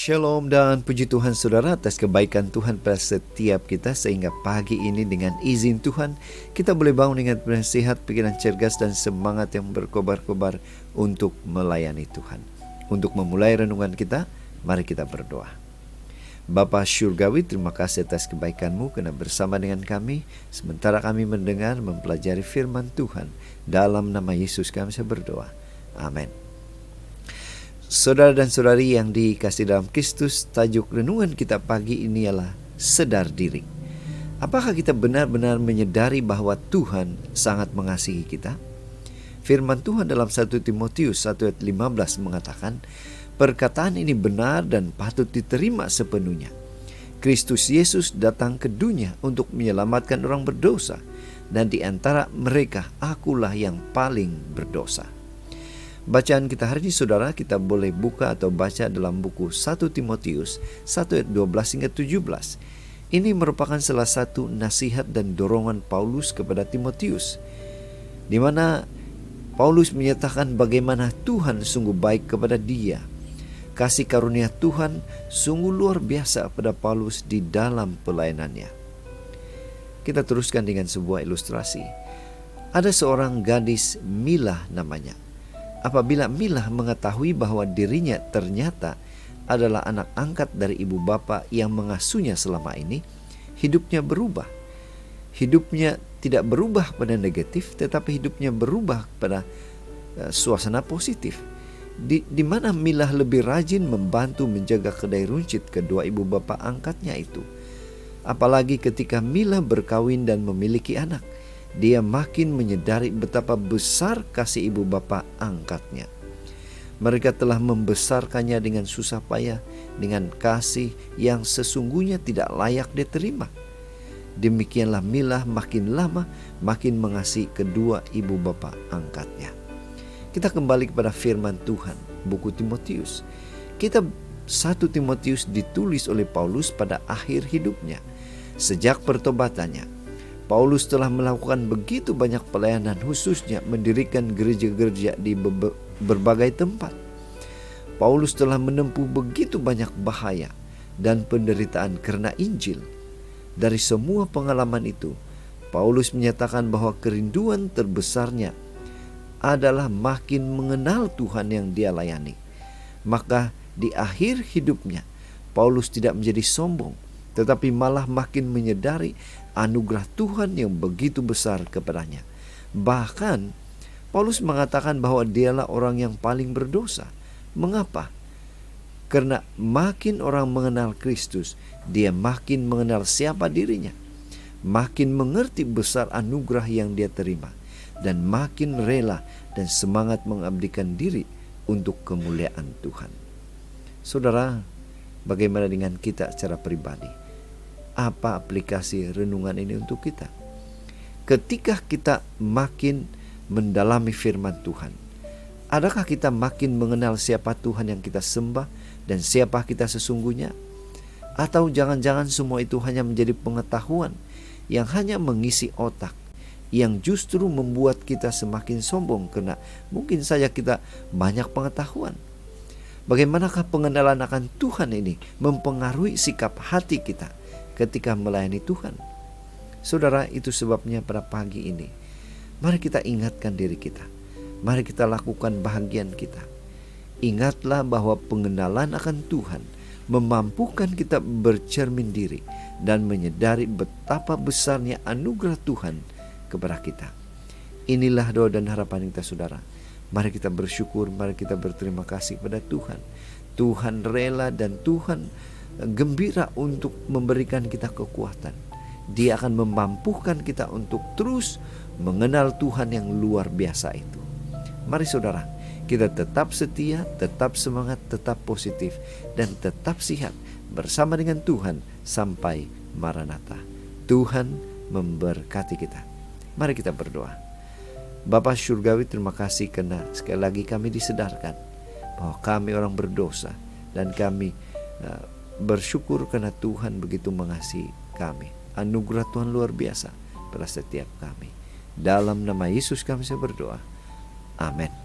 Shalom dan puji Tuhan saudara atas kebaikan Tuhan pada setiap kita, sehingga pagi ini dengan izin Tuhan kita boleh bangun dengan sehat, pikiran cergas dan semangat yang berkobar-kobar untuk melayani Tuhan. Untuk memulai renungan kita, mari kita berdoa. Bapa Syurgawi, terima kasih atas kebaikan-Mu karena bersama dengan kami sementara kami mendengar mempelajari firman Tuhan. Dalam nama Yesus kami berdoa. Amin. Saudara dan saudari yang dikasihi dalam Kristus, tajuk renungan kita pagi ini ialah sadar diri. Apakah kita benar-benar menyadari bahwa Tuhan sangat mengasihi kita? Firman Tuhan dalam 1 Timotius 1 ayat 15 mengatakan, perkataan ini benar dan patut diterima sepenuhnya. Kristus Yesus datang ke dunia untuk menyelamatkan orang berdosa, dan di antara mereka akulah yang paling berdosa. Bacaan kita hari ini saudara, kita boleh buka atau baca dalam buku 1 Timotius 1 ayat 12 hingga 17. Ini merupakan salah satu nasihat dan dorongan Paulus kepada Timotius, di mana Paulus menyatakan bagaimana Tuhan sungguh baik kepada dia. Kasih karunia Tuhan sungguh luar biasa pada Paulus di dalam pelayanannya. Kita teruskan dengan sebuah ilustrasi. Ada seorang gadis, Milah namanya. Apabila Milah mengetahui bahwa dirinya ternyata adalah anak angkat dari ibu bapa yang mengasuhnya selama ini, hidupnya berubah. Hidupnya tidak berubah pada negatif, tetapi hidupnya berubah pada suasana positif. Di mana Milah lebih rajin membantu menjaga kedai runcit kedua ibu bapa angkatnya itu. Apalagi ketika Milah berkawin dan memiliki anak, dia makin menyadari betapa besar kasih ibu bapa angkatnya. Mereka telah membesarkannya dengan susah payah, dengan kasih yang sesungguhnya tidak layak diterima. Demikianlah Milah makin lama makin mengasihi kedua ibu bapa angkatnya. Kita kembali kepada firman Tuhan, buku Timotius. Kitab 1 Timotius ditulis oleh Paulus pada akhir hidupnya. Sejak pertobatannya, Paulus telah melakukan begitu banyak pelayanan, khususnya mendirikan gereja-gereja di berbagai tempat. Paulus telah menempuh begitu banyak bahaya dan penderitaan karena Injil. Dari semua pengalaman itu, Paulus menyatakan bahwa kerinduan terbesarnya adalah makin mengenal Tuhan yang dia layani. Maka di akhir hidupnya, Paulus tidak menjadi sombong, tetapi malah makin menyadari anugerah Tuhan yang begitu besar kepadanya. Bahkan Paulus mengatakan bahwa dialah orang yang paling berdosa. Mengapa? Karena makin orang mengenal Kristus, dia makin mengenal siapa dirinya, makin mengerti besar anugerah yang dia terima, dan makin rela dan semangat mengabdikan diri untuk kemuliaan Tuhan. Saudara, bagaimana dengan kita secara pribadi? Apa aplikasi renungan ini untuk kita? Ketika kita makin mendalami firman Tuhan, adakah kita makin mengenal siapa Tuhan yang kita sembah dan siapa kita sesungguhnya? Atau jangan-jangan semua itu hanya menjadi pengetahuan yang hanya mengisi otak, yang justru membuat kita semakin sombong karena mungkin saja kita banyak pengetahuan? Bagaimanakah pengenalan akan Tuhan ini mempengaruhi sikap hati kita ketika melayani Tuhan? Saudara, itu sebabnya pada pagi ini, mari kita ingatkan diri kita. Mari kita lakukan bahagian kita. Ingatlah bahwa pengenalan akan Tuhan memampukan kita bercermin diri dan menyadari betapa besarnya anugerah Tuhan kepada kita. Inilah doa dan harapan kita saudara. Mari kita bersyukur, mari kita berterima kasih kepada Tuhan. Tuhan rela dan Tuhan gembira untuk memberikan kita kekuatan. Dia akan memampukan kita untuk terus mengenal Tuhan yang luar biasa itu. Mari saudara, kita tetap setia, tetap semangat, tetap positif, dan tetap sihat bersama dengan Tuhan sampai Maranatha. Tuhan memberkati kita. Mari kita berdoa. Bapa Syurgawi, terima kasih karena sekali lagi kami disedarkan bahwa kami orang berdosa, dan kami bersyukur karena Tuhan begitu mengasihi kami. Anugerah Tuhan luar biasa pada setiap kami. Dalam nama Yesus kami berdoa. Amin.